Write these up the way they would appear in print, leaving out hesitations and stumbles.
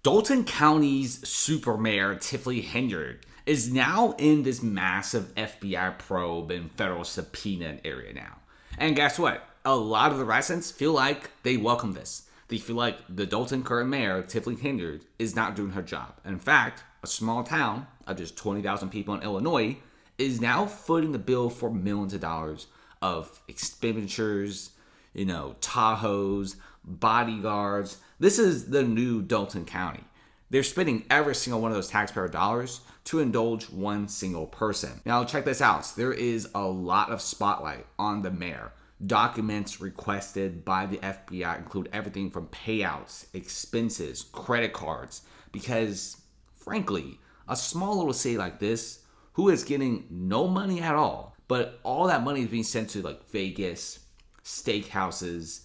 Dalton County's super mayor, Tiffany Henyard, is now in this massive FBI probe and federal subpoena area now. And guess what? A lot of the residents feel like they welcome this. They feel like the Dalton current mayor, Tiffany Henyard, is not doing her job. In fact, a small town of just 20,000 people in Illinois is now footing the bill for millions of dollars of expenditures, Tahoes, bodyguards. This is the new Dalton County. They're spending every single one of those taxpayer dollars to indulge one single person. Now, check this out. There is a lot of spotlight on the mayor. Documents requested by the FBI include everything from payouts, expenses, credit cards, because, frankly, a small little city like this, who is getting no money at all, but all that money is being sent to like Vegas, steakhouses,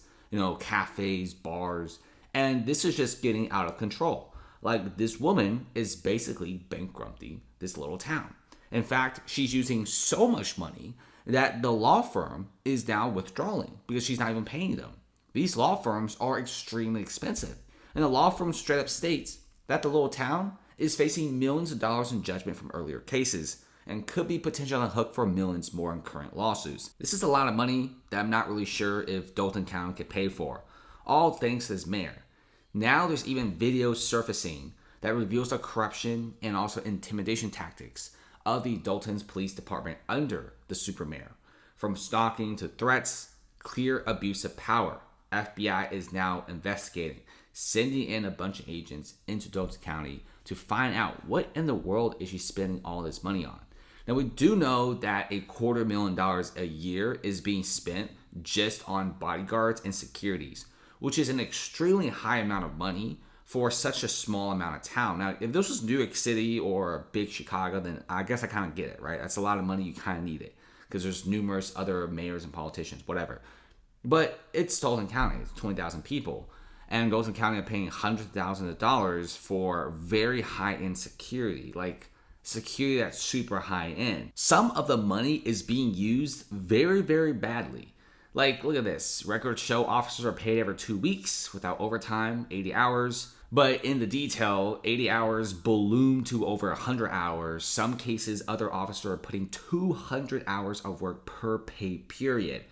cafes, bars, and this is just getting out of control. Like, this woman is basically bankrupting this little town. In fact, she's using so much money that the law firm is now withdrawing because she's not even paying them. These law firms are extremely expensive. And the law firm straight up states that the little town is facing millions of dollars in judgment from earlier cases and could be potentially on the hook for millions more in current lawsuits. This is a lot of money that I'm not really sure if Dalton County could pay for, all thanks to this mayor. Now there's even videos surfacing that reveals the corruption and also intimidation tactics of the Dalton's police department under the super mayor. From stalking to threats, clear abuse of power. FBI is now investigating, sending in a bunch of agents into Dalton County to find out what in the world is she spending all this money on. Now, we do know that $250,000 a year is being spent just on bodyguards and securities, which is an extremely high amount of money for such a small amount of town. Now, if this was New York City or big Chicago, then I guess I kind of get it, right? That's a lot of money. You kind of need it because there's numerous other mayors and politicians, whatever. But it's Dalton County. It's 20,000 people. And Dalton County are paying hundreds of thousands of dollars for very high-end security, like security that's super high-end. Some of the money is being used very, very badly. Like, look at this. Records show officers are paid every 2 weeks without overtime, 80 hours. But in the detail, 80 hours balloon to over 100 hours. Some cases, other officers are putting 200 hours of work per pay period.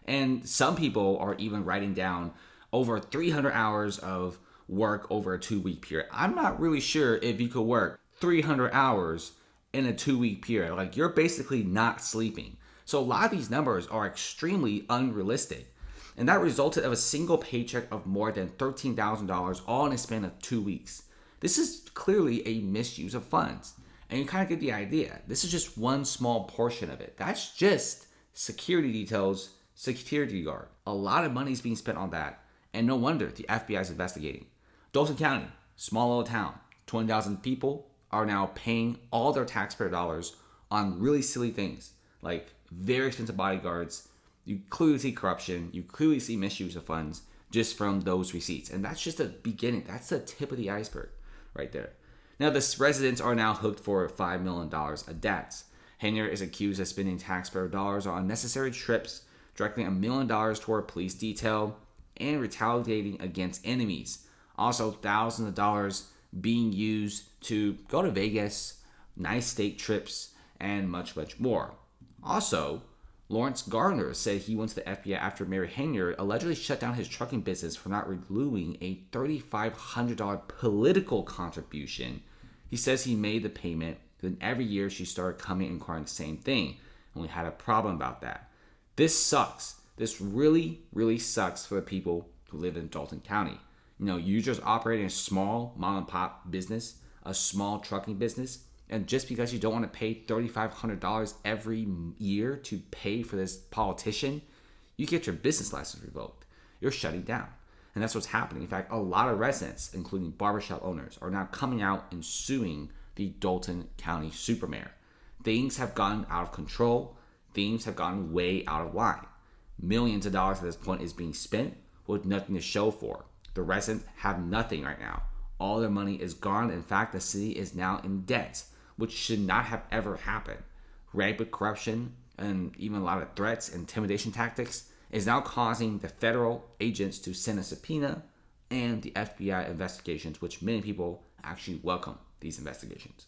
And some people are even writing down over 300 hours of work over a 2-week period. I'm not really sure if you could work 300 hours in a 2-week period. Like, you're basically not sleeping. So a lot of these numbers are extremely unrealistic. And that resulted in a single paycheck of more than $13,000 all in a span of 2 weeks. This is clearly a misuse of funds. And you kind of get the idea. This is just one small portion of it. That's just security details, security guard. A lot of money is being spent on that. And no wonder the FBI is investigating. Dalton County, small little town, 20,000 people are now paying all their taxpayer dollars on really silly things like very expensive bodyguards. You clearly see corruption. You clearly see misuse of funds just from those receipts. And that's just the beginning. That's the tip of the iceberg right there. Now, the residents are now hooked for $5 million of debts. Henyard is accused of spending taxpayer dollars on unnecessary trips, directing $1 million toward a police detail, and retaliating against enemies. Also, thousands of dollars being used to go to Vegas, nice steak trips, and much, much more. Also, Lawrence Gardner said he went to the FBI after Mayor Henyard allegedly shut down his trucking business for not reviewing a $3,500 political contribution. He says he made the payment, then every year she started coming and inquiring the same thing, and we had a problem about that. This sucks. This really, really sucks for the people who live in Dalton County. You just operating a small mom and pop business, a small trucking business, and just because you don't want to pay $3,500 every year to pay for this politician, you get your business license revoked. You're shutting down. And that's what's happening. In fact, a lot of residents, including barbershop owners, are now coming out and suing the Dalton County super mayor. Things have gotten out of control. Things have gotten way out of line. Millions of dollars at this point is being spent with nothing to show for. The residents have nothing right now. All their money is gone. In fact, the city is now in debt, which should not have ever happened. Rampant corruption and even a lot of threats and intimidation tactics is now causing the federal agents to send a subpoena and the FBI investigations, which many people actually welcome these investigations.